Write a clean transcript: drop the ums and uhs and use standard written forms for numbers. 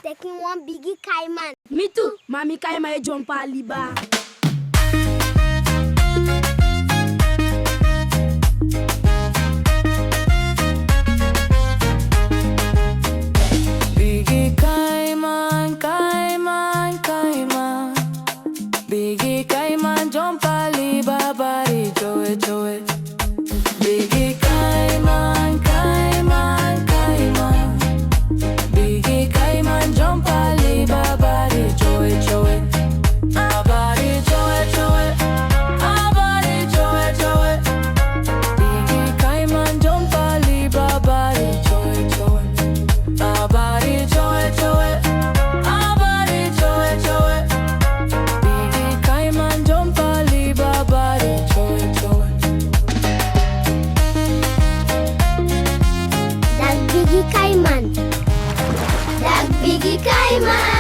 taking one Bigi Kaiman. Me too. Mami Kaiman jump aliba. Bigi Kaiman, Kaiman, Kaiman. Bigi Kaiman jump aliba, bari joe joe. Bigi Kaiman, Kaiman, Kaiman. Bigi Kaiman jump aliba, bari joe joe. Abari joe joe. Abari joe joe. Bigi Kaiman jump aliba, bari joe joe. Abari joe joe. Abari joe joe. Bigi Kaiman jump aliba, bari joe joe. Dag Bigi Kaiman. Dag Bigi Kaiman.